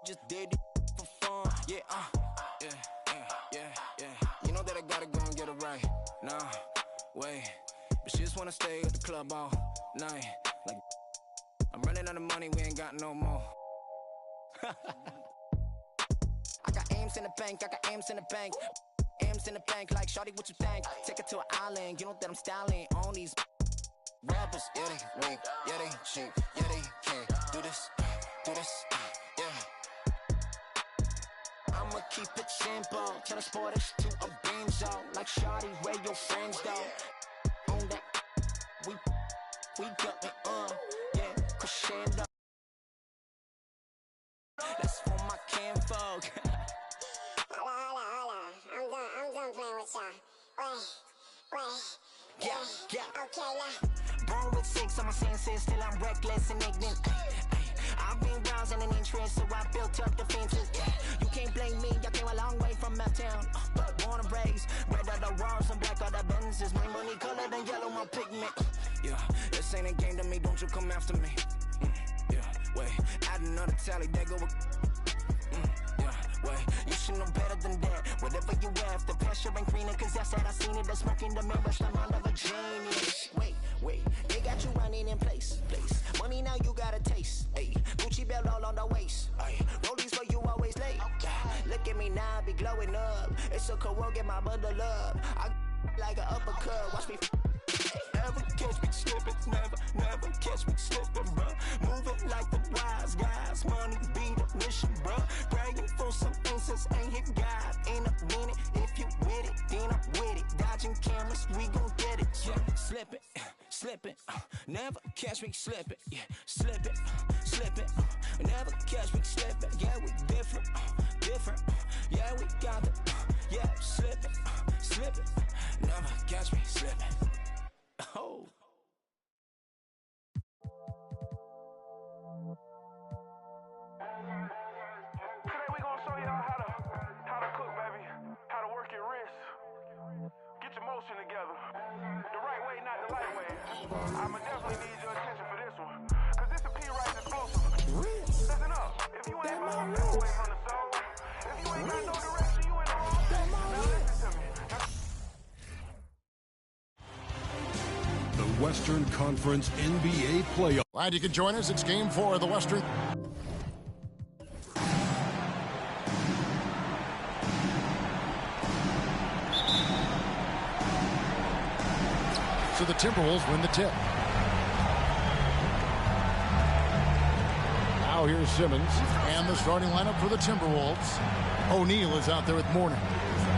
Just did it for fun, yeah, yeah. You know that I gotta go and get it right. Nah, wait, but she just wanna stay at the club all night. Like, I'm running out of money, we ain't got no more. I got aims in the bank, aims in the bank, like shawty, what you think? Take it to an island, you know that I'm styling on these rappers. Yeah, they weak, yeah, they cheap, yeah, they can't do this, yeah. I'ma keep it simple, transport us to a benzo. Like shawty, where your friends though? On that, we got me yeah, crescendo. That's for my kinfolk. Hold on. I'm done playing with y'all. Wait. Yeah. Okay, now. Born with 6 on my senses, still I'm reckless and ignorant. I've been browsing an interest, so I built up defenses. You can't blame me, I came a long way from Uptown. Born and raised, red are the walls and black are the Benzes. My money colored and yellow, my pigment. Yeah, this ain't a game to me, don't you come after me. Yeah, wait, add another tally, there go wait, you should know better than that. Whatever you have, the pressure ain't greener, cause that's that I seen it. The smoke in the mirror, the mind of a genius. Wait, they got you running in place. Money now you got a taste. Ay, Gucci belt all on the waist. Ay, rollies for you always late. Look at me now, I be glowing up. It's so cold, get my bundle up. I like an uppercut, watch me. Never catch me slipping, never catch me slipping, bruh. Moving like the wise guys, money be the mission, bruh. Praying for some answers, ain't hit God in a minute. If you with it, then I'm with it. Dodging cameras, we gon' get it. Yeah, slipping, never catch me slipping. Yeah, slipping, never catch me slipping. Yeah, we different, yeah, we got it. Yeah, slipping, never catch me slipping. Oh. Today we gonna show y'all how to cook, baby. How to work your wrist. Get your motion together. The right way, not the light way. I'ma definitely need your attention for this one. Cause this a P-Rice exclusive. Listen up. If you ain't moving away from the soul, if you ain't got no direction, you in the wrong place. Now listen to me. The Western Conference NBA playoff. Glad you can join us. It's Game 4 of the Western. So the Timberwolves win the tip. Now here's Simmons and the starting lineup for the Timberwolves. O'Neal is out there with Mourning.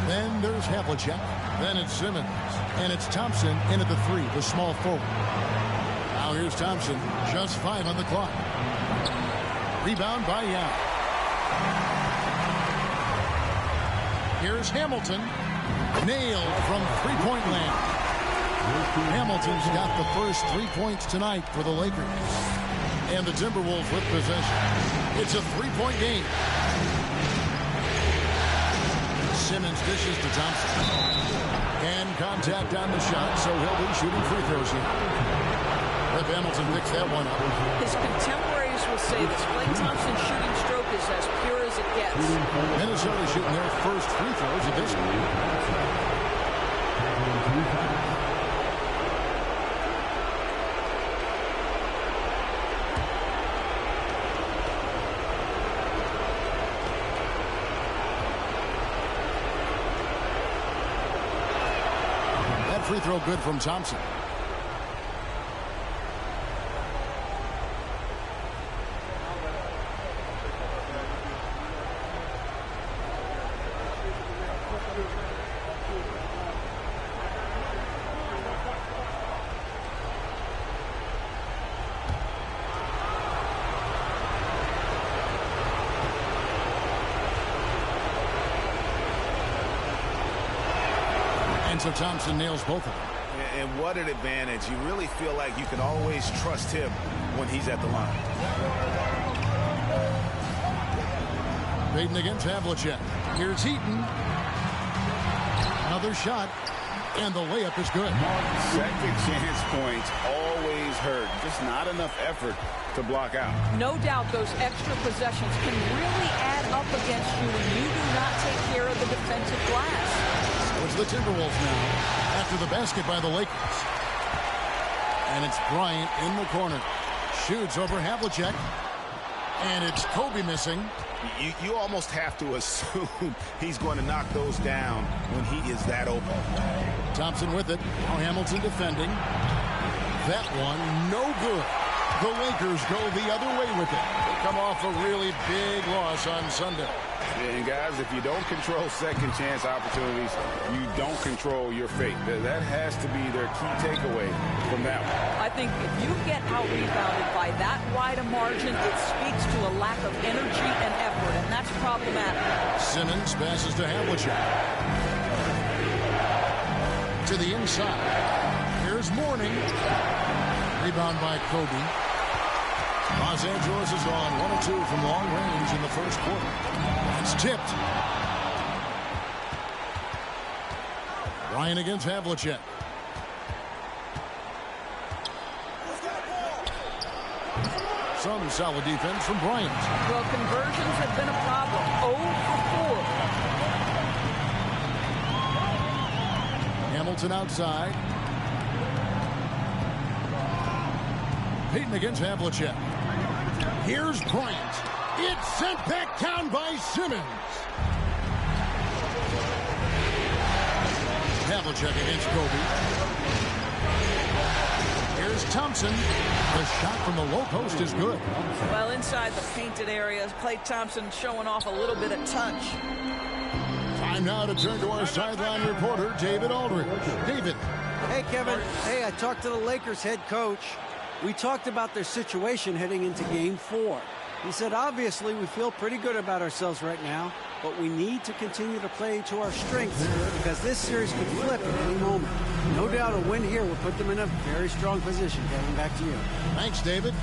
Then there's Havlicek. Then it's Simmons. And it's Thompson in at the 3, the small forward. Now here's Thompson, just 5 on the clock. Rebound by Young. Here's Hamilton. Nailed from three-point land. Hamilton's got the first 3 points tonight for the Lakers. And the Timberwolves with possession. It's a 3-point game. Simmons dishes to Thompson. And contact on the shot, so he'll be shooting free throws here. Rip Hamilton picks that one up. His contemporaries will say this Klay Thompson shooting stroke is as pure as it gets. Minnesota shooting their first free throws of this game. Free throw good from Thompson. And so Thompson nails both of them. And what an advantage. You really feel like you can always trust him when he's at the line. Payton against Havlicek. Here's Heaton. Another shot. And the layup is good. Second chance points always hurt. Just not enough effort to block out. No doubt those extra possessions can really against shooting, you do not take care of the defensive glass. So it's the Timberwolves now after the basket by the Lakers. And it's Bryant in the corner. Shoots over Havlicek. And it's Kobe missing. You almost have to assume he's going to knock those down when he is that open. Thompson with it. Now Hamilton defending. That one, no good. The Lakers go the other way with it. They come off a really big loss on Sunday. And guys, if you don't control second chance opportunities, you don't control your fate. That has to be their key takeaway from that one. I think if you get out-rebounded by that wide a margin, it speaks to a lack of energy and effort, and that's problematic. Simmons passes to Havlicek. To the inside. Here's Mourning. Rebound by Kobe. Los Angeles is on 1-2 from long range in the first quarter. It's tipped. Bryant against Havlicek. Some solid defense from Bryant. Well, conversions have been a problem. 0 for 4. Hamilton outside. Payton against Havlicek. Here's Bryant. It's sent back down by Simmons. Havlicek against Kobe. Here's Thompson. The shot from the low post is good. Well, inside the painted areas, Klay Thompson showing off a little bit of touch. Time now to turn to our sideline reporter, David Aldridge. David. Hey, Kevin. Hey, I talked to the Lakers head coach. We talked about their situation heading into Game 4. He said, obviously, we feel pretty good about ourselves right now, but we need to continue to play to our strengths because this series could flip at any moment. No doubt a win here will put them in a very strong position. Kevin, back to you. Thanks, David.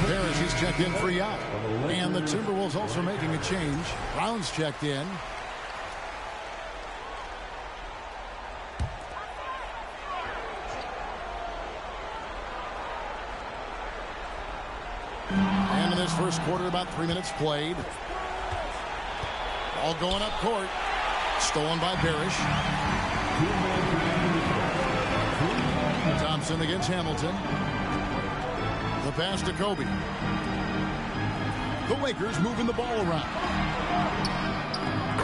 Harris, he's checked in for Yao. And the Timberwolves also making a change. Brown's checked in. And in this first quarter, about 3 minutes played. Ball going up court. Stolen by Parrish. Thompson against Hamilton. The pass to Kobe. The Lakers moving the ball around.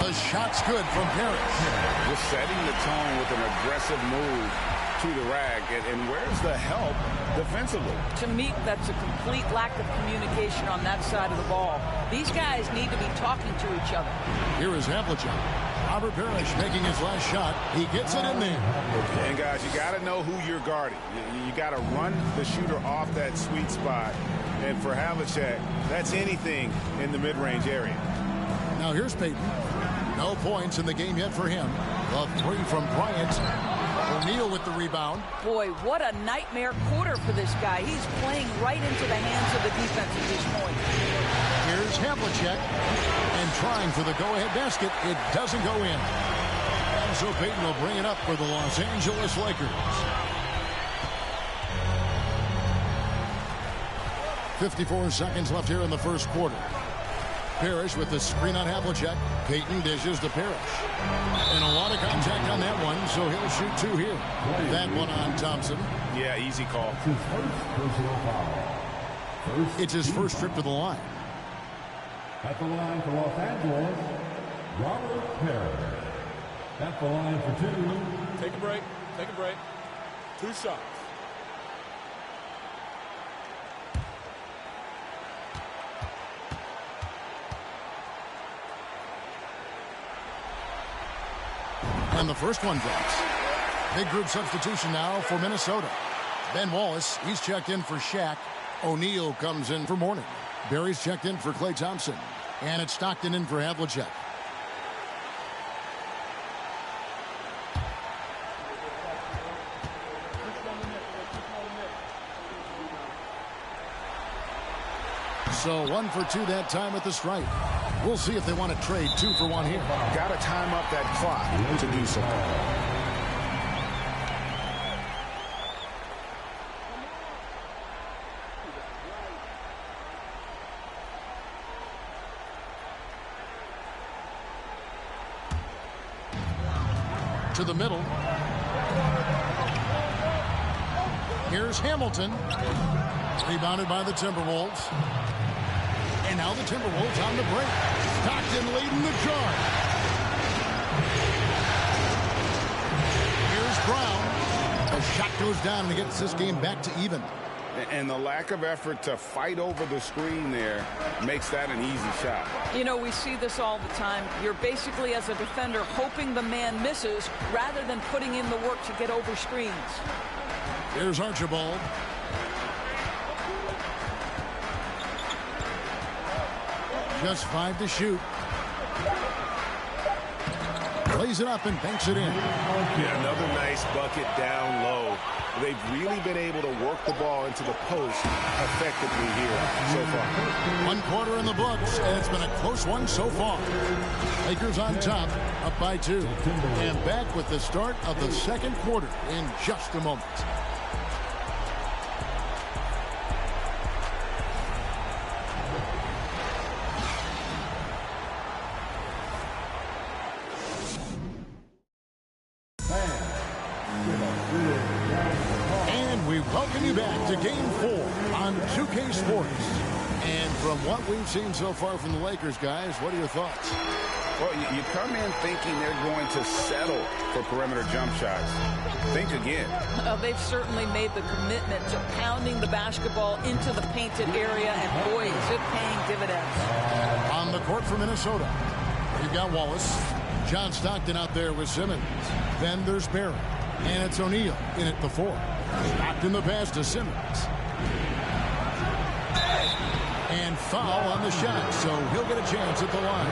The shot's good from Parrish. Just setting the tone with an aggressive move to the rack. And where's the help defensively? To me, that's a complete lack of communication on that side of the ball. These guys need to be talking to each other. Here is Havlicek. Robert Parrish making his last shot. He gets it in there. And guys, you got to know who you're guarding. You got to run the shooter off that sweet spot. And for Havlicek, that's anything in the mid-range area. Now here's Payton. No points in the game yet for him. A three from Bryant. O'Neal with the rebound. Boy, what a nightmare quarter for this guy. He's playing right into the hands of the defense at this point. Here's Havlicek. And trying for the go-ahead basket. It doesn't go in. And so Payton will bring it up for the Los Angeles Lakers. 54 seconds left here in the first quarter. Parrish with the screen on Havlicek. Payton dishes to Parrish. And a lot of contact on that one, so he'll shoot two here. That one on Thompson. Yeah, easy call. It's his first trip to the line. At the line for Los Angeles, Robert Parrish. At the line for two. Take a break. Take a break. 2 shots. And the first one drops. Big group substitution now for Minnesota. Ben Wallace, he's checked in for Shaq. O'Neal comes in for Mourning. Barry's checked in for Klay Thompson. And it's Stockton in for Havlicek. So 1 for 2 that time at the stripe. We'll see if they want to trade 2 for 1 here. Got to time up that clock to do so. to the middle. Here's Hamilton. Rebounded by the Timberwolves. And now the Timberwolves on the break. Stockton leading the charge. Here's Brown. A shot goes down and it gets this game back to even. And the lack of effort to fight over the screen there makes that an easy shot. You know, we see this all the time. You're basically, as a defender, hoping the man misses rather than putting in the work to get over screens. Here's Archibald. Just 5 to shoot. Plays it up and banks it in. Yeah, another nice bucket down low. They've really been able to work the ball into the post effectively here so far. 1 quarter in the books, and it's been a close one so far. Lakers on top, up by 2. And back with the start of the second quarter in just a moment. Welcome you back to Game 4 on 2K Sports. And from what we've seen so far from the Lakers, guys, what are your thoughts? Well, you come in thinking they're going to settle for perimeter jump shots. Think again. They've certainly made the commitment to pounding the basketball into the painted area, and boy, is it paying dividends. On the court for Minnesota, you've got Wallace. John Stockton out there with Simmons. Then there's Barry. And it's O'Neal in at the 4. Stockton the pass to Simmons. And foul on the shot, so he'll get a chance at the line.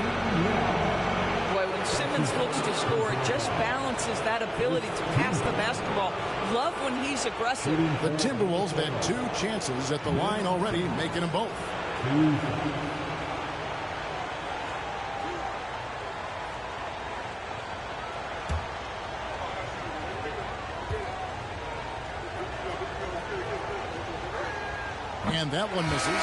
Boy, when Simmons looks to score, it just balances that ability to pass the basketball. Love when he's aggressive. The Timberwolves have had 2 chances at the line already, making them both. And that one misses.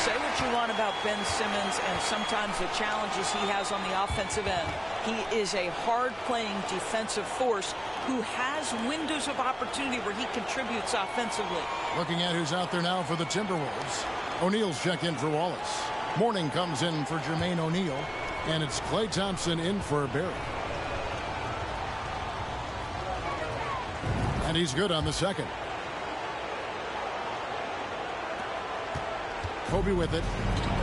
Say what you want about Ben Simmons and sometimes the challenges he has on the offensive end. He is a hard-playing defensive force who has windows of opportunity where he contributes offensively. Looking at who's out there now for the Timberwolves. O'Neal's check in for Wallace. Mourning comes in for Jermaine O'Neal. And it's Klay Thompson in for Barry. And he's good on the second. Kobe with it.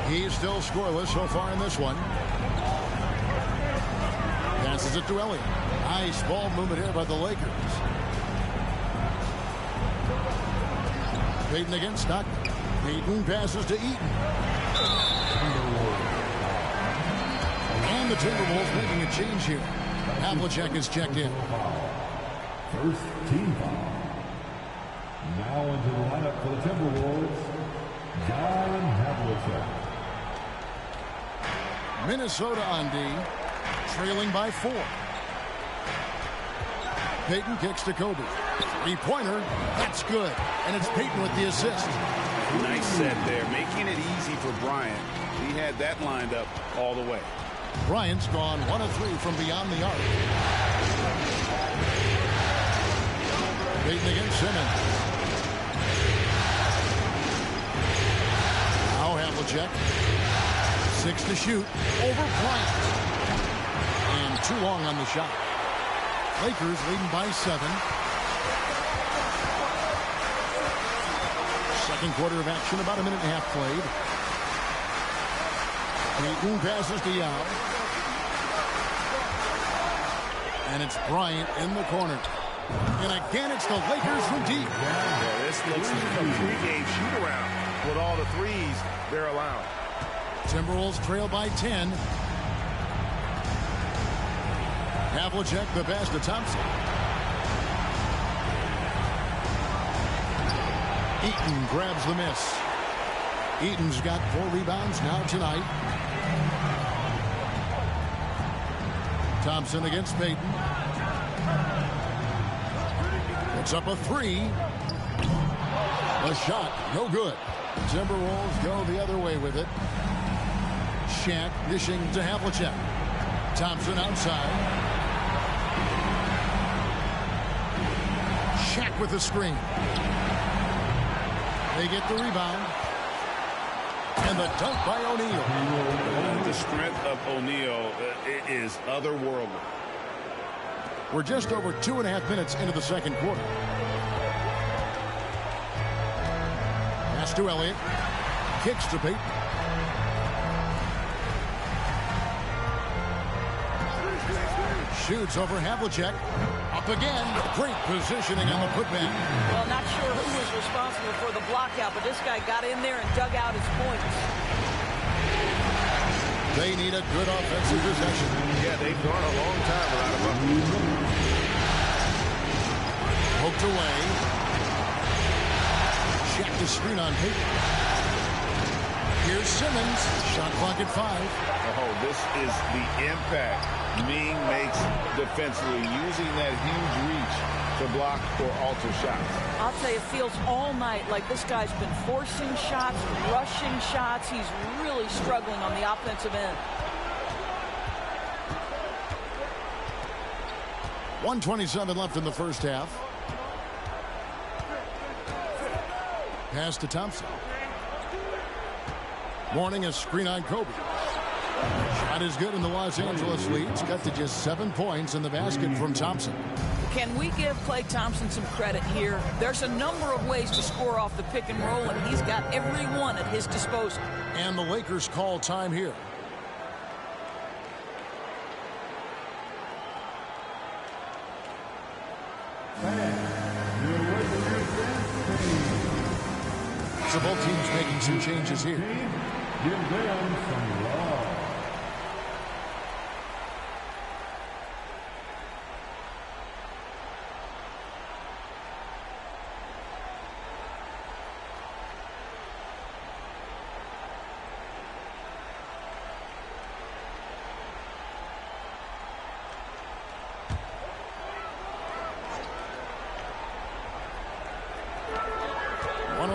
He's still scoreless so far in this one. Passes it to Elliott. Nice ball movement here by the Lakers. Payton against Stockton. Payton passes to Eaton. And the Timberwolves making a change here. Havlicek is checked in. First team foul. Now into the lineup for the Timberwolves, John Havlicek. Minnesota on D, trailing by 4. Payton kicks to Kobe. 3-pointer, that's good. And it's Payton with the assist. Nice set there, making it easy for Bryant. He had that lined up all the way. Bryant's gone 1 of 3 from beyond the arc. Payton against Simmons. Now Havlicek. 6 to shoot. Over Bryant. And too long on the shot. Lakers leading by 7. Second quarter of action, about a minute and a half played. Payton passes to Yao. And it's Bryant in the corner. And again, it's the Lakers from deep. Yeah, this looks like a pregame shoot-around with all the threes they're allowed. Timberwolves trail by 10. Havlicek the pass to Thompson. Eaton grabs the miss. Eaton's got 4 rebounds now tonight. Thompson against Payton. It's up a 3. A shot, no good. Timberwolves go the other way with it. Shaq dishing to Havlicek. Thompson outside. Shaq with the screen. They get the rebound. And the dunk by O'Neal. The strength of O'Neal is otherworldly. We're just over 2.5 minutes into the second quarter. Pass to Elliott. Kicks to Payton. Shoots over Havlicek. Up again. Great positioning on the putback. Well, not sure who was responsible for the block out, but this guy got in there and dug out his points. They need a good offensive possession. Yeah, they've gone a long time without a bucket. Poked away. Shaq to screen on Payton. Here's Simmons. Shot clock at 5. Oh, this is the impact Ming makes defensively, using that huge reach to block or alter shots. I'll tell you, it feels all night like this guy's been forcing shots, rushing shots. He's really struggling on the offensive end. 1:27 left in the first half. Pass to Thompson. Mourning a screen on Kobe. Shot is good, and the Los Angeles leads cut to just 7 points in the basket from Thompson. Can we give Klay Thompson some credit here? There's a number of ways to score off the pick and roll, and he's got every one at his disposal. And the Lakers call time here. So both teams making some changes here. Give them some love.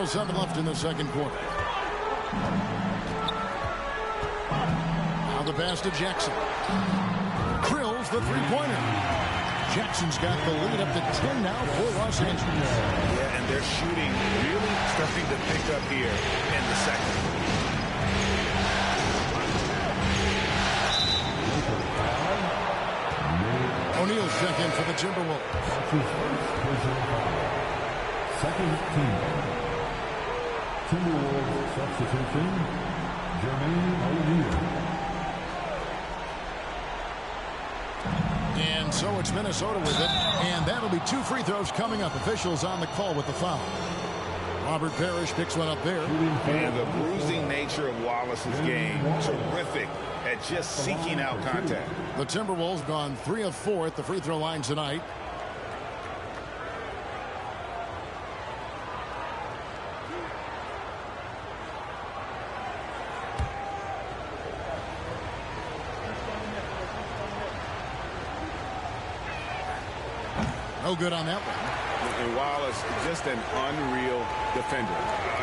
.07 left in the second quarter. Now the pass to Jackson. Drills the three-pointer. Jackson's got the lead up to 10 now for Los Angeles. Yeah, and they're shooting really starting to pick up here in the second. O'Neal check in for the Timberwolves. Second team. Timberwolves substitution, Jermaine O'Neal. And so it's Minnesota with it, and that'll be 2 free throws coming up. Officials on the call with the foul. Robert Parrish picks one up there. And the bruising nature of Wallace's game, terrific at just seeking out contact. The Timberwolves gone 3 of 4 at the free throw line tonight. No good on that one. And Wallace, just an unreal defender.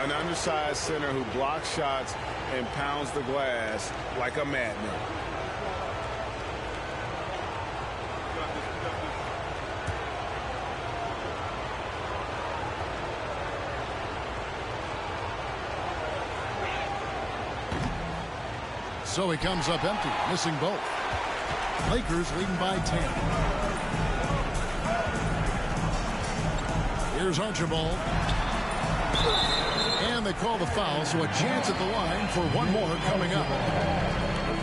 An undersized center who blocks shots and pounds the glass like a madman. So he comes up empty, missing both. Lakers leading by 10. Here's Archibald. And they call the foul, so a chance at the line for one more coming up.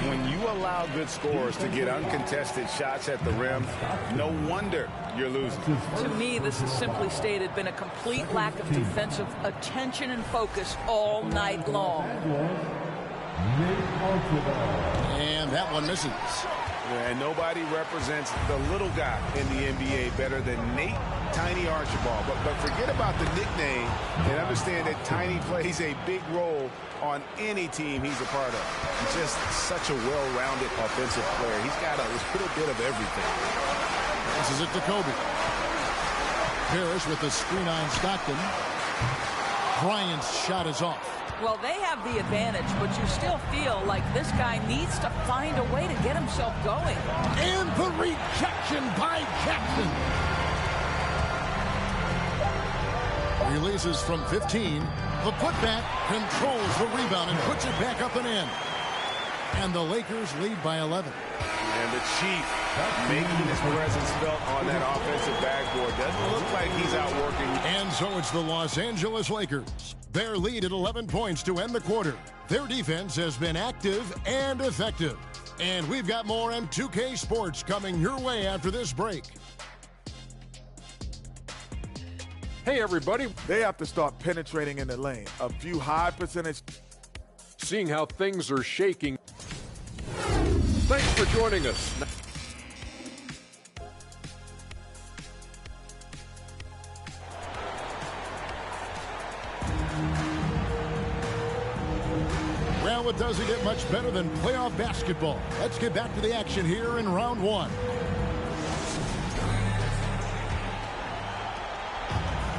When you allow good scorers to get uncontested shots at the rim, no wonder you're losing. To me, this is simply stated been a complete lack of defensive attention and focus all night long. And that one misses. And nobody represents the little guy in the NBA better than Nate Tiny Archibald. But forget about the nickname and understand that Tiny plays a big role on any team he's a part of. He's just such a well-rounded offensive player. He's got a little bit of everything. This is it to Kobe. Parrish with the screen on Stockton. Bryant's shot is off. Well, they have the advantage, but you still feel like this guy needs to find a way to get himself going. And the rejection by Jackson. Releases from 15. The putback controls the rebound and puts it back up and in. And the Lakers lead by 11. And the Chief making his presence felt on that offensive backboard. Doesn't look like he's out working. And so it's the Los Angeles Lakers. Their lead at 11 points to end the quarter. Their defense has been active and effective. And we've got more M2K Sports coming your way after this break. Hey, everybody. They have to start penetrating in the lane. A few high percentage. Seeing how things are shaking. Thanks for joining us. Well, it doesn't get much better than playoff basketball. Let's get back to the action here in round one.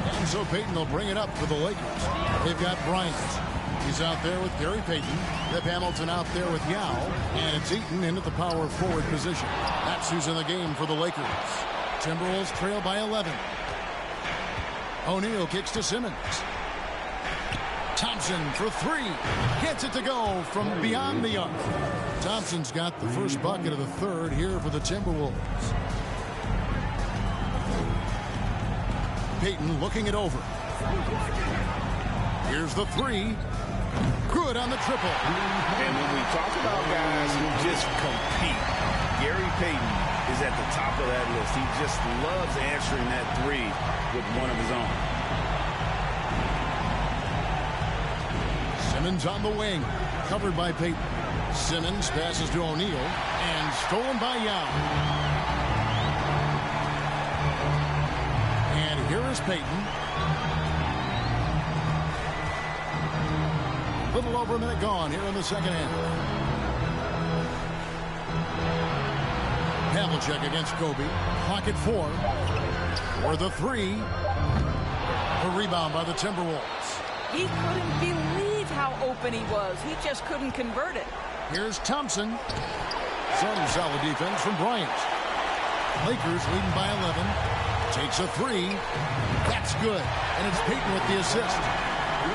And so Payton will bring it up for the Lakers. They've got Bryant. He's out there with Gary Payton. Rip Hamilton out there with Yao. And it's Eaton into the power forward position. That's who's in the game for the Lakers. Timberwolves trail by 11. O'Neal kicks to Simmons. Thompson for three. Gets it to go from beyond the arc. Thompson's got the first bucket of the third here for the Timberwolves. Payton looking it over. Here's the three. Good on the triple. And when we talk about guys who just compete, Gary Payton is at the top of that list. He just loves answering that three with one of his own. Simmons on the wing. Covered by Payton. Simmons passes to O'Neal. And stolen by Yao. And here is Payton. A little over a minute gone here in the second half. Havlicek against Kobe. Clock at 4. For the three. A rebound by the Timberwolves. He couldn't believe how open he was. He just couldn't convert it. Here's Thompson. Some solid defense from Bryant. Lakers leading by 11. Takes a three. That's good. And it's Payton with the assist.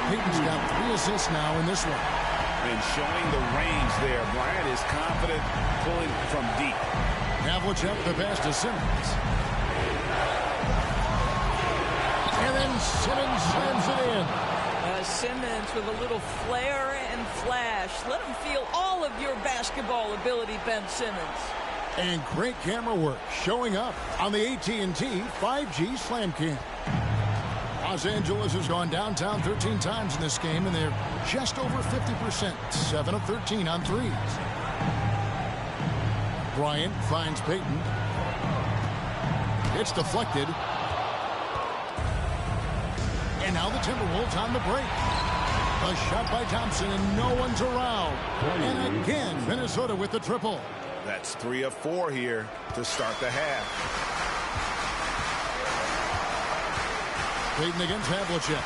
Payton's got 3 assists now in this one. And showing the range there. Bryant is confident pulling from deep. Havlicek the pass to Simmons. And then Simmons slams it in. Simmons with a little flair and flash. Let him feel all of your basketball ability, Ben Simmons. And great camera work showing up on the AT&T 5G Slam Cam. Los Angeles has gone downtown 13 times in this game, and they're just over 50%. 7 of 13 on threes. Bryant finds Payton. It's deflected. And now the Timberwolves on the break. A shot by Thompson, and no one's around. And again, Minnesota with the triple. That's 3 of 4 here to start the half. Payton against Havlicek.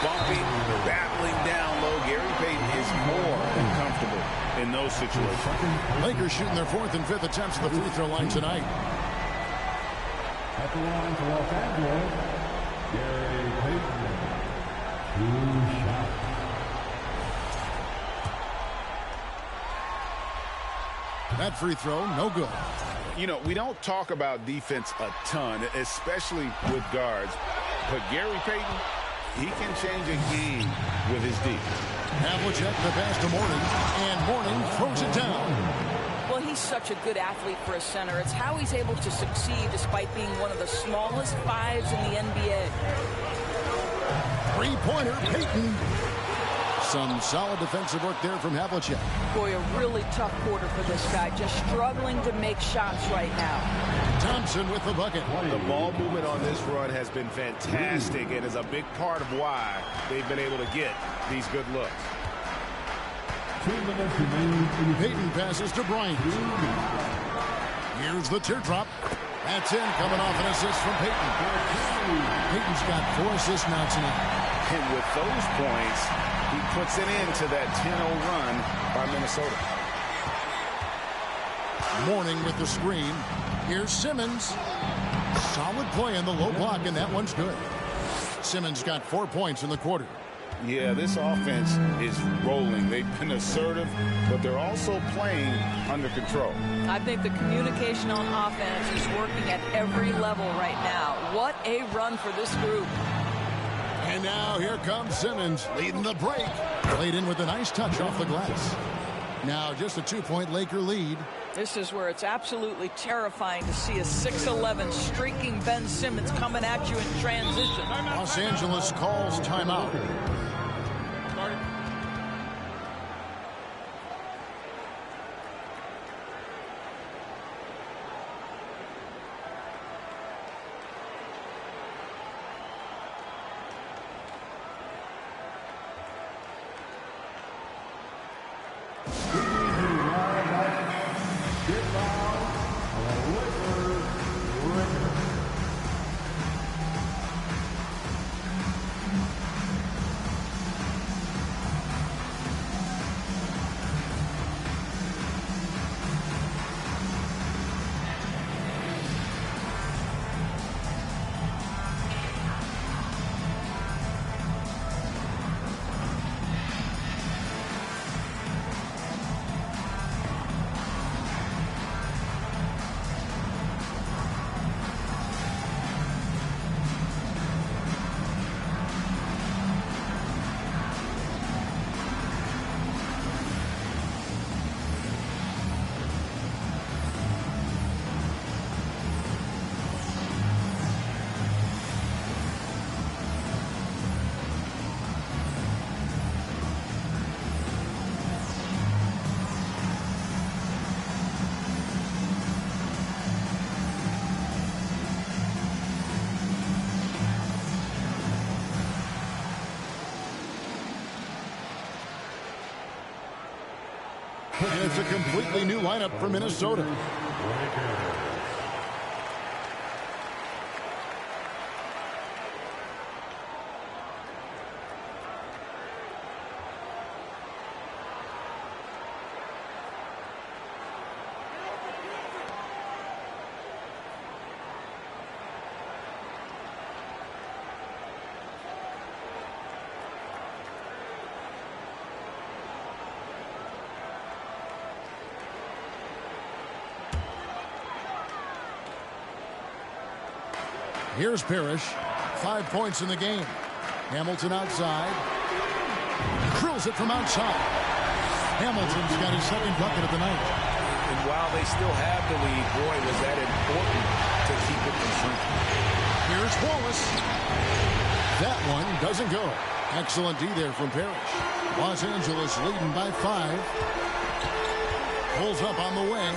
Bumping, battling down low. Gary Payton is more than comfortable in those situations. Lakers shooting their 4th and 5th attempts at the free throw line tonight. At the line for Los Angeles, Gary Payton. 2 shots. That free throw, no good. You know, we don't talk about defense a ton, especially with guards. But Gary Payton, he can change a game with his D. Havlicek the pass to Mourning, and Mourning throws it down. Well, he's such a good athlete for a center. It's how he's able to succeed despite being one of the smallest 5s in the NBA. Three-pointer, Payton. Some solid defensive work there from Havlicek. Boy, a really tough quarter for this guy. Just struggling to make shots right now. Thompson with the bucket. The ball movement on this run has been fantastic and is a big part of why they've been able to get these good looks. 2 minutes remaining. Payton passes to Bryant. Here's the teardrop. That's in, coming off an assist from Payton. Payton's got 4 assists now tonight. And with those points, he puts it into that 10-0 run by Minnesota. Mourning with the screen. Here's Simmons. Solid play on the low block, and that one's good. Simmons got 4 points in the quarter. Yeah, this offense is rolling. They've been assertive, but they're also playing under control. I think the communication on offense is working at every level right now. What a run for this group. And now here comes Simmons leading the break. Played in with a nice touch off the glass. Now just a 2-point Laker lead. This is where it's absolutely terrifying to see a 6'11" streaking Ben Simmons coming at you in transition. Los Angeles calls timeout. And it's a completely new lineup for Minnesota. Here's Parrish. 5 points in the game. Hamilton outside. Drills it from outside. Hamilton's got his second bucket of the night. And while they still have the lead, boy, was that important to keep it from shrinking. Here's Wallace. That one doesn't go. Excellent D there from Parrish. Los Angeles leading by 5. Pulls up on the way.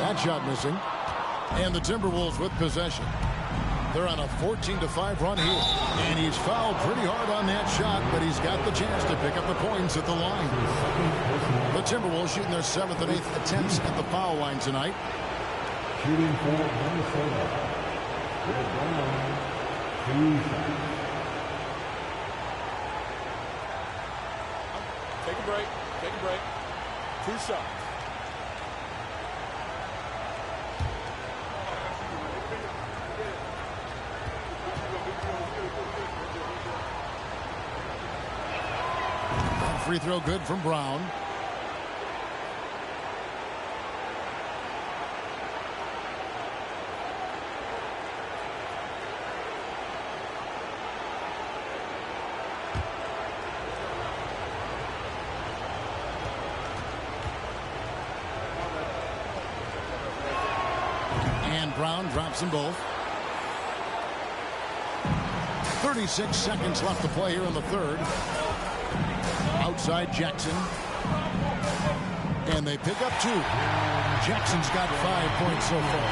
That shot missing. And the Timberwolves with possession. They're on a 14-5 run here. And he's fouled pretty hard on that shot, but he's got the chance to pick up the points at the line. The Timberwolves shooting their 7th and 8th attempts at the foul line tonight. Shooting for Minnesota. Take a break. Take a break. 2 shots. Free throw good from Brown. And Brown drops them both. 36 seconds left to play here in the third. Outside Jackson. And they pick up 2. Jackson's got 5 points so far.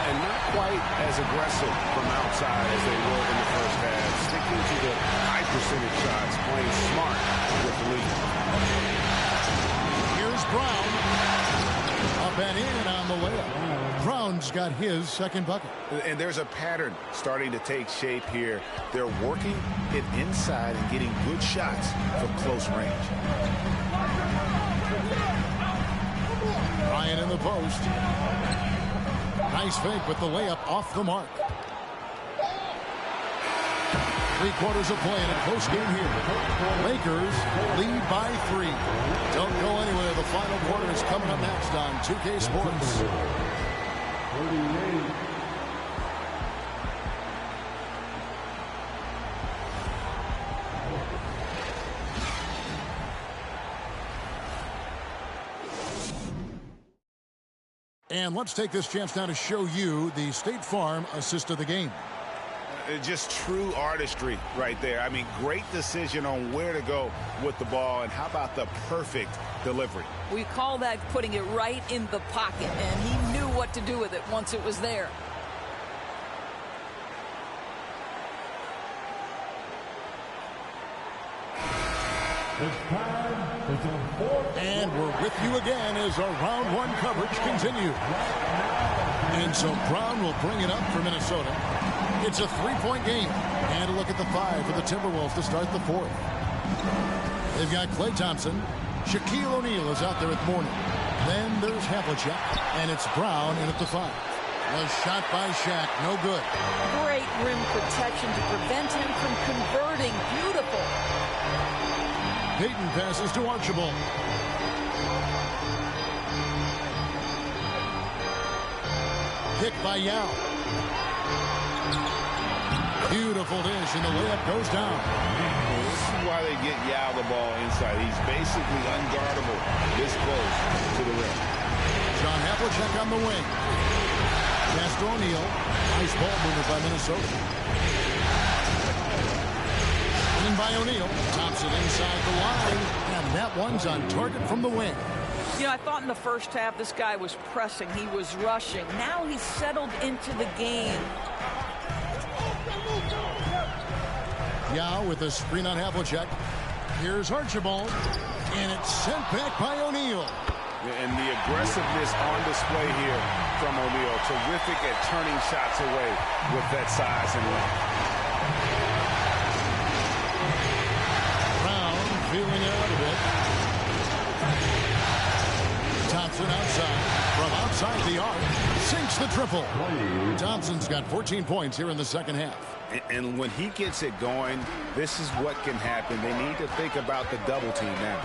And not quite as aggressive from outside as they were in the first half. Sticking to the high percentage shots, playing smart with the lead. Here's Brown. Up and in on the layup. Brown's got his second bucket. And there's a pattern starting to take shape here. They're working it inside and getting good shots from close range. Ryan in the post. Nice fake with the layup off the mark. 3/4 of play in a close game here. Lakers lead by 3. Don't go anywhere. The final quarter is coming up next on 2K Sports. And let's take this chance now to show you the State Farm assist of the game. Just true artistry right there. I mean, great decision on where to go with the ball, and how about the perfect delivery? We call that putting it right in the pocket, and he knew what to do with it once it was there. And we're with you again as our round 1 coverage continues. And so Brown will bring it up for Minnesota. It's a 3-point game. And a look at the 5 for the Timberwolves to start the 4th. They've got Klay Thompson. Shaquille O'Neal is out there at Mourning. Then there's Havlicek. And it's Brown in at the 5. Was shot by Shaq. No good. Great rim protection to prevent him from converting. Beautiful. Payton passes to Archibald. Pick by Yao. Beautiful dish, and the layup goes down. This is why they get Yao the ball inside. He's basically unguardable this close to the rim. John Havlicek on the wing. Pass to O'Neal. Nice ball movement by Minnesota. In by O'Neal. Thompson inside the line. And that one's on target from the wing. You know, I thought in the first half this guy was pressing. He was rushing. Now he's settled into the game. Yao with a screen on Havlicek. Here's Archibald. And it's sent back by O'Neal. And the aggressiveness on display here from O'Neal. Terrific at turning shots away with that size and length. Feeling it out a bit. Thompson outside. From outside the arc. Sinks the triple. Thompson's got 14 points here in the second half. And when he gets it going, this is what can happen. They need to think about the double team now.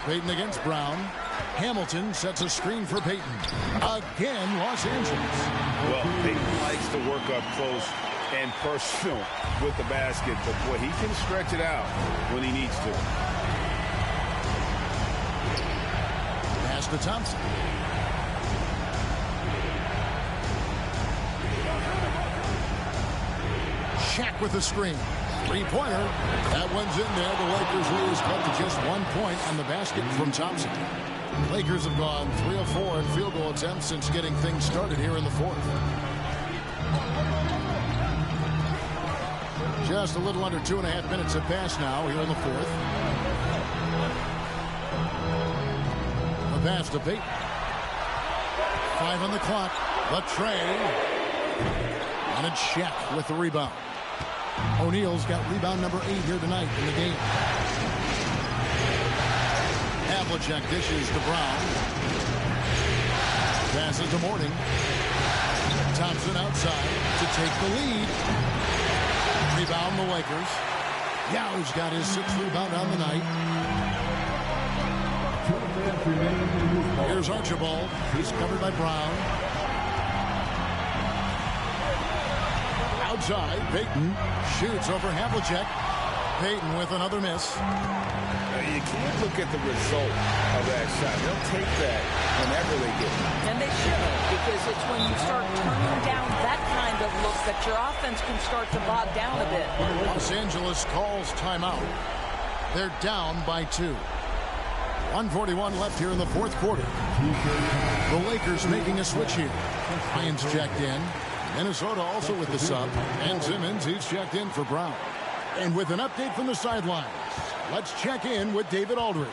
Payton against Brown. Hamilton sets a screen for Payton. Again, Los Angeles. Well, Payton likes to work up close and personal with the basket, but boy, he can stretch it out when he needs to. Pass to Thompson. Shaq with the screen. 3-pointer. That one's in there. The Lakers lose, but to just 1 point on the basket from Thompson. Lakers have gone 3 of 4 in field goal attempts since getting things started here in the 4th. Just a little under 2.5 minutes have passed now here in the 4th. The pass to Payton. 5 on the clock. The tray. And it's Shaq with the rebound. O'Neal's got rebound number 8 here tonight in the game. Havlicek dishes to Brown. Passes to Mourning. Thompson outside to take the lead. Rebound the Lakers. Yao's got his 6th rebound on the night. Here's Archibald. He's covered by Brown. Outside, Payton shoots over Havlicek. Payton with another miss. You can't look at the result of that shot. They'll take that whenever they get it. And they should, because it's when you start turning down that kind of look that your offense can start to bog down a bit. Los Angeles calls timeout. They're down by 2. 1:41 left here in the 4th quarter. The Lakers making a switch here. Ryan's checked in. Minnesota also with the sub. And Simmons, he's checked in for Brown. And with an update from the sidelines, let's check in with David Aldridge.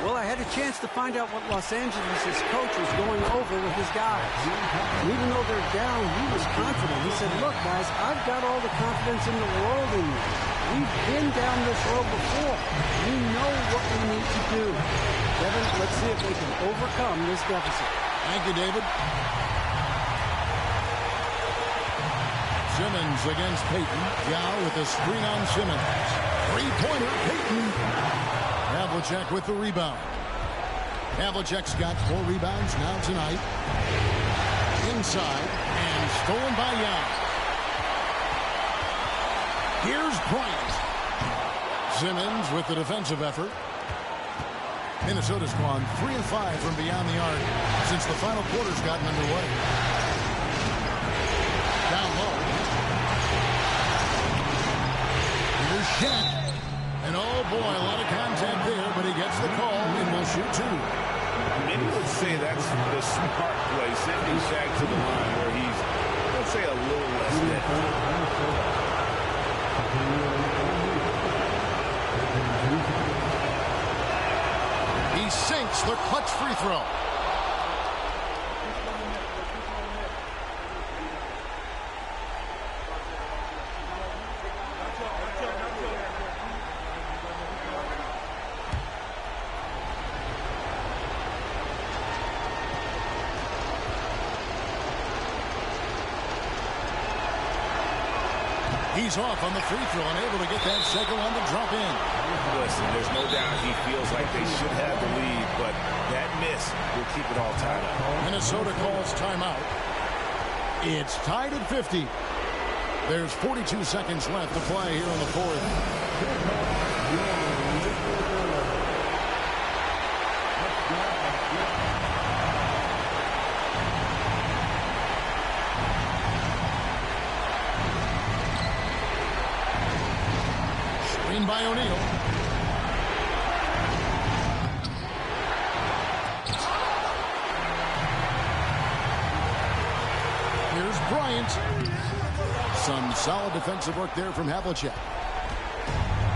Well, I had a chance to find out what Los Angeles' coach was going over with his guys. And even though they're down, he was confident. He said, look, guys, I've got all the confidence in the world in you. We've been down this road before. We know what we need to do. Devin, let's see if they can overcome this deficit. Thank you, David. Simmons against Payton. Yao with the screen on Simmons. Three-pointer, Payton. Havlicek with the rebound. Havlicek's got 4 rebounds now tonight. Inside and stolen by Yao. Here's Bryant. Simmons with the defensive effort. Minnesota's gone 3 of 5 from beyond the arc since the final quarter's gotten underway. Down low. Here's Shaq. And oh boy, a lot of contact there, but he gets the call and will shoot 2. Many would say that's the smart play, sending Shaq to the line where he's, let's say, a little less net. He sinks the clutch free throw. He's off on the free throw and able to get that second one to drop in. Listen, there's no doubt he feels like they should have the lead, but that miss will keep it all tied up. Minnesota calls timeout. It's tied at 50. There's 42 seconds left to play here in the fourth. By O'Neal. Here's Bryant. Some solid defensive work there from Havlicek.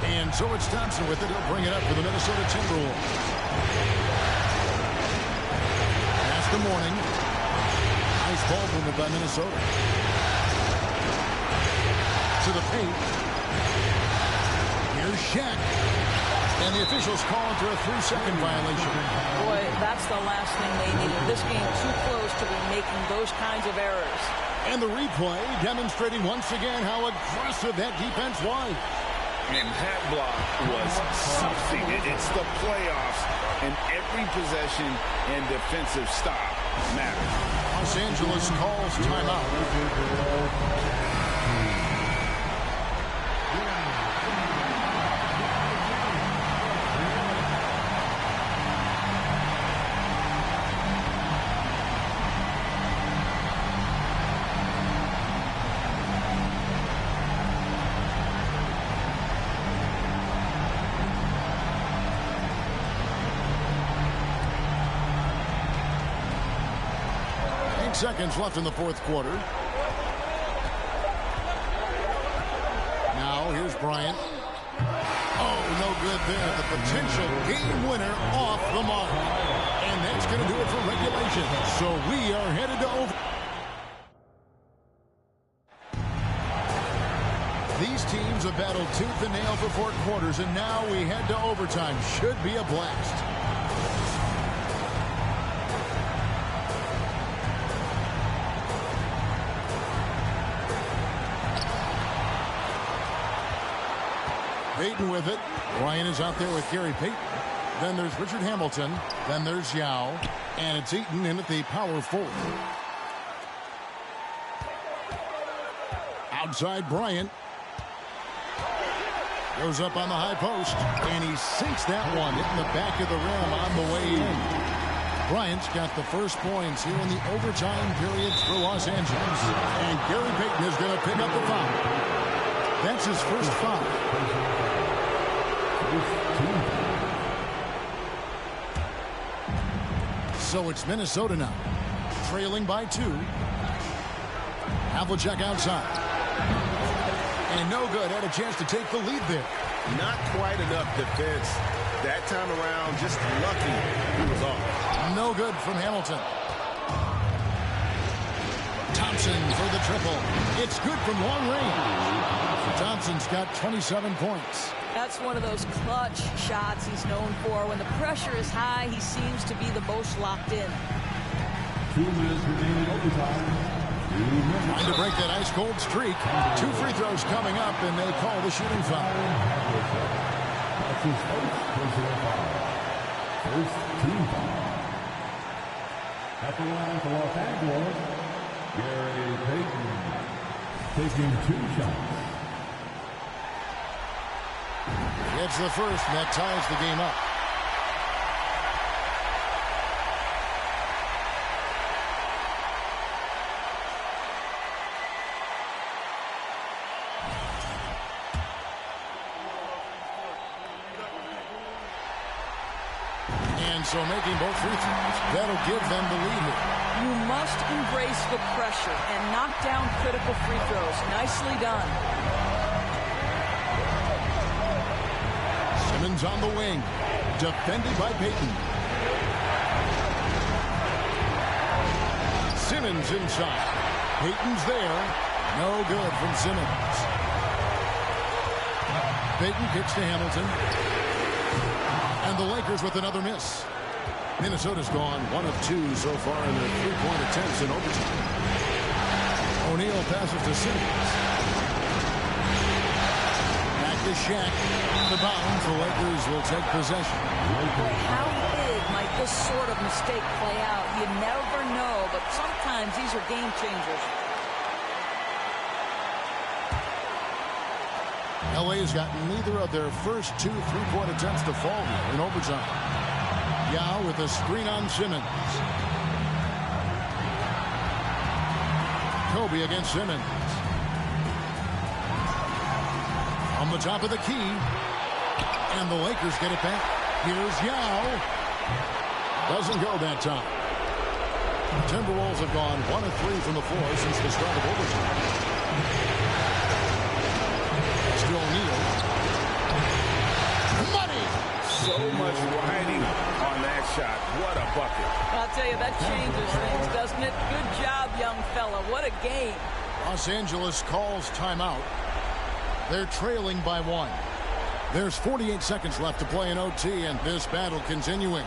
And so it's Thompson with it. He'll bring it up for the Minnesota Timberwolves. Pass to Mourning. Nice ball movement by Minnesota. To the paint. Here's Shaq. And the officials call for a 3-second violation. Boy, that's the last thing they need. This game too close to be making those kinds of errors. And the replay demonstrating once again how aggressive that defense was. And that block was something. It's the playoffs, and every possession and defensive stop matters. Los Angeles calls timeout. 8 seconds left in the fourth quarter. Now here's Bryant. Oh, no good there. The potential game winner off the mark. And that's going to do it for regulation. So we are headed to over. These teams have battled tooth and nail for 4 quarters, and now we head to overtime. Should be a blast. Payton with it. Ryan is out there with Gary Payton. Then there's Richard Hamilton. Then there's Yao. And it's Eaton in at the power forward. Outside Bryant. Goes up on the high post. And he sinks that one, hitting the back of the rim on the way in. Bryant's got the first points here in the overtime periods for Los Angeles. And Gary Payton is going to pick up the foul. That's his first foul. So it's Minnesota now, trailing by 2. Havlicek outside. And no good, had a chance to take the lead there. Not quite enough defense that time around, just lucky he was off. No good from Hamilton. Thompson for the triple. It's good from long range. Thompson's got 27 points. That's one of those clutch shots he's known for. When the pressure is high, he seems to be the most locked in. 2 minutes remaining overtime. Trying to break that ice-cold streak. 2 free throws coming up, and they call the shooting foul. That's his first personal foul. First team foul. At the line for Los Angeles, Gary Payton taking 2 shots. It's the first, and that ties the game up. And so making both free throws, that'll give them the lead here. You must embrace the pressure and knock down critical free throws. Nicely done. Simmons on the wing, defended by Payton. Simmons inside. Payton's there. No good from Simmons. Payton kicks to Hamilton. And the Lakers with another miss. Minnesota's gone 1 of 2 so far in their 3-point attempts in overtime. O'Neal passes to Simmons. Back to Shaq. The bounds, the Lakers will take possession. How big might this sort of mistake play out? You never know, but sometimes these are game changers. LA's got neither of their first 2 3-point attempts to fall here in overtime. Yao with a screen on Simmons. Kobe against Simmons. On the top of the key. And the Lakers get it back. Here's Yao. Doesn't go that time. The Timberwolves have gone 1 of 3 from the floor since the start of overtime. O'Neal. Money! So much riding on that shot. What a bucket. I'll tell you, that changes things, doesn't it? Good job, young fella. What a game. Los Angeles calls timeout. They're trailing by 1. There's 48 seconds left to play in OT, and this battle continuing.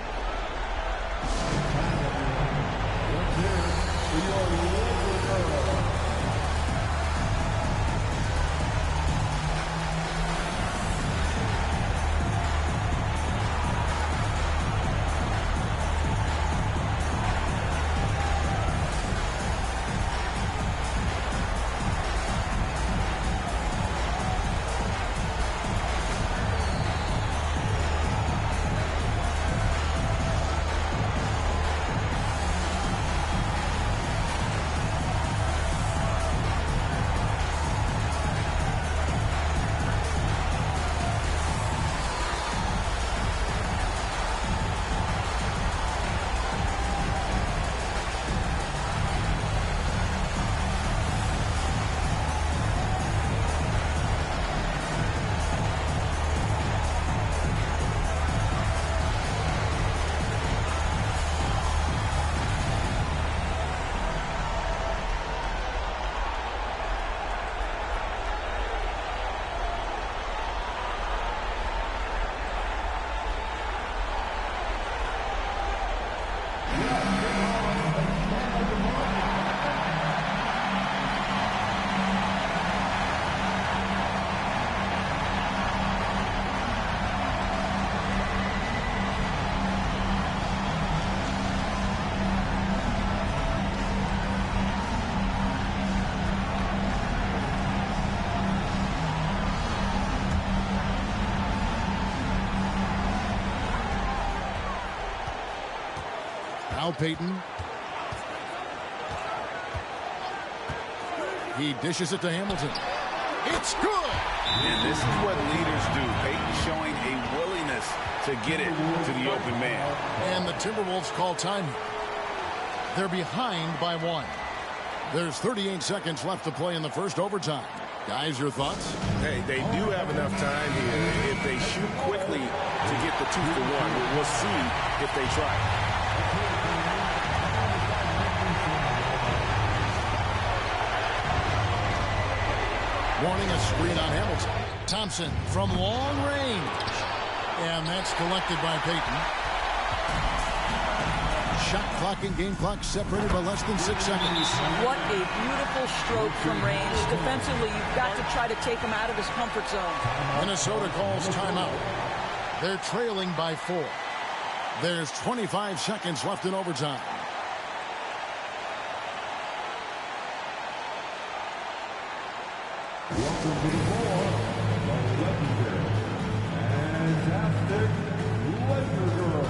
Now Payton. He dishes it to Hamilton. It's good! And this is what leaders do. Payton showing a willingness to get it to the open man. And the Timberwolves call time. They're behind by 1. There's 38 seconds left to play in the first overtime. Guys, your thoughts? Hey, they do have enough time here. If they shoot quickly to get the 2-for-1, we'll see if they try. Warning, a screen on Hamilton. Thompson from long range. And that's collected by Payton. Shot clock and game clock separated by less than 6 seconds. What a beautiful stroke from range. Defensively, you've got to try to take him out of his comfort zone. Minnesota calls timeout. They're trailing by 4. There's 25 seconds left in overtime. Welcome to the floor, the legendary, fantastic Laker Girl.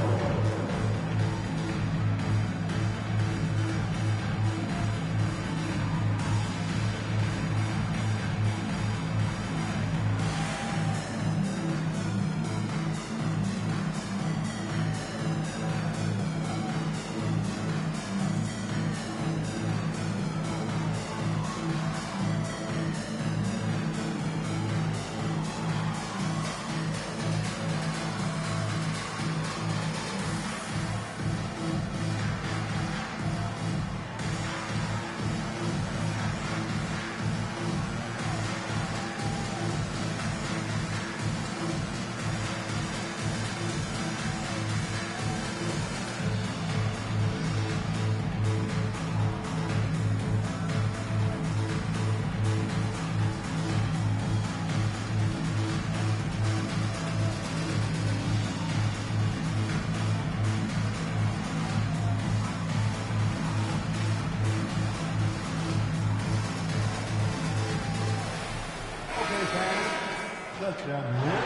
Touchdown here.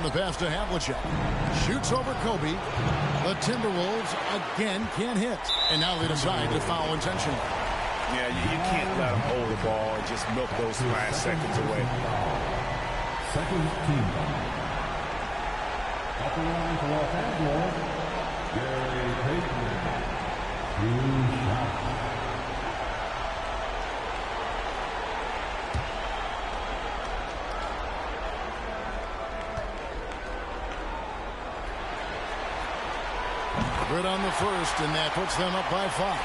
The pass to Havlicek. Shoots over Kobe. The Timberwolves again can't hit. And now they decide to foul intentionally. Yeah, you can't let them hold the ball and just milk those last seconds away. Second team. At the line for Los Angeles, Gary Payton. 2 shots. Good on the first, and that puts them up by 5.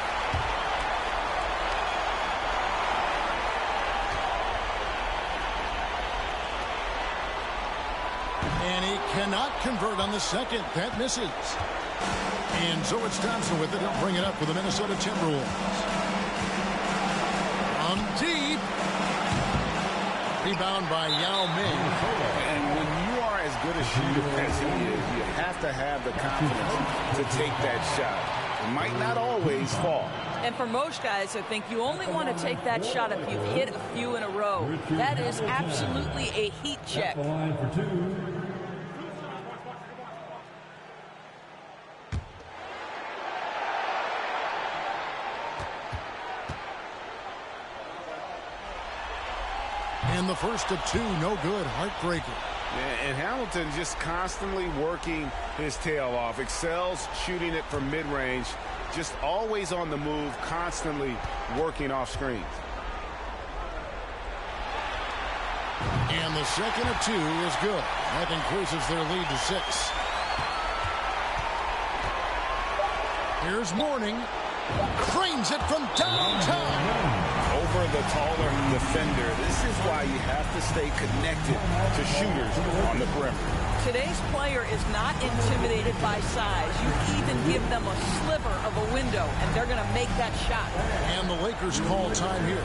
And he cannot convert on the second. That misses. And so it's Thompson with it. He'll bring it up for the Minnesota Timberwolves. On deep. Rebound by Yao Ming. And when you are as good a shooter as he is, you have to have the confidence to take that shot. It might not always fall. And for most guys, I think you only want to take that shot if you've hit a few in a row. That is absolutely a heat check. At the line for 2. And the first of 2, no good. Heartbreaker. And Hamilton just constantly working his tail off. Excels shooting it from mid-range. Just always on the move, constantly working off screens. And the second of 2 is good. That increases their lead to 6. Here's Mourning. Cranes it from downtown. Over the taller defender. This is why you have to stay connected to shooters on the perimeter. Today's player is not intimidated by size. You even give them a sliver of a window, and they're going to make that shot. And the Lakers call time here.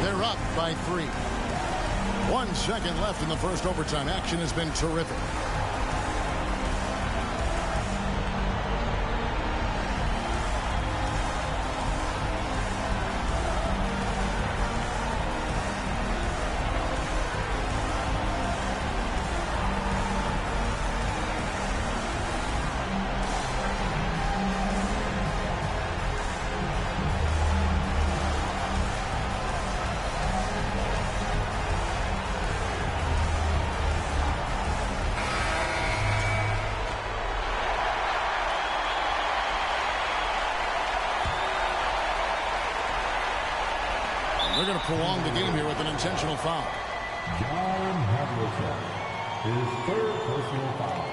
They're up by 3. 1 second left in the first overtime. Action has been terrific. They're going to prolong the game here with an intentional foul. John Havlicek, his third personal foul.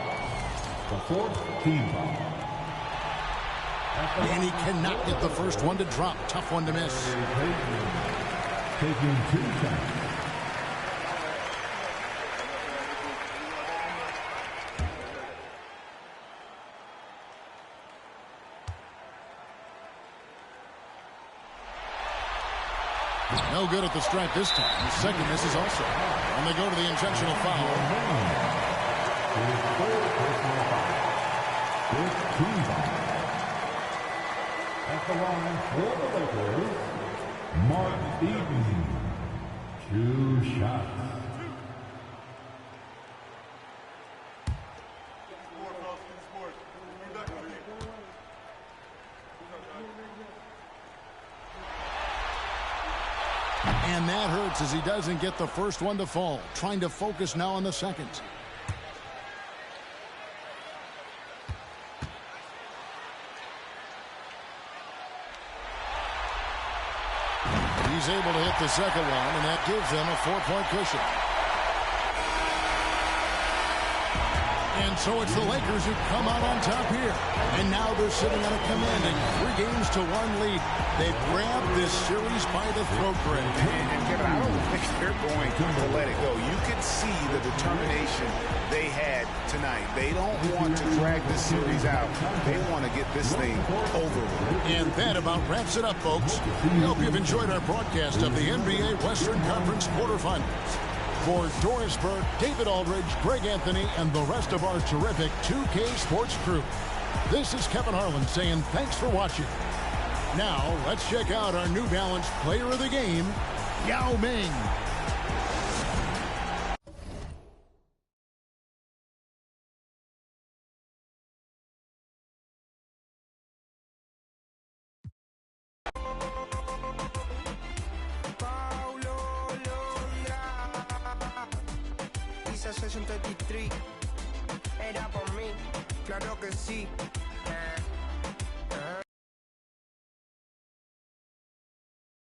The fourth team foul. And he cannot get the first one to drop. Tough one to miss. Taking 2 shots. No good at the stripe this time. The second misses also. And they go to the intentional foul. His third personal foul. 15 foul. At the line for the Lakers, Mark Eaton. 2 shots. And that hurts as he doesn't get the first one to fall. Trying to focus now on the second. He's able to hit the second one, and that gives them a 4-point cushion. And so it's the Lakers who come out on top here. And now they're sitting on a commanding 3-1 lead. They've grabbed this series by the throat, Greg. And Kevin, I don't think they're going to let it go. You can see the determination they had tonight. They don't want to drag this series out. They want to get this thing over with. And that about wraps it up, folks. We hope you've enjoyed our broadcast of the NBA Western Conference quarterfinals. For Doris Burke, David Aldridge, Greg Anthony, and the rest of our terrific 2K Sports crew, this is Kevin Harlan saying thanks for watching. Now, let's check out our New Balance player of the game, Yao Ming. Session 33 era por mí, claro que sí.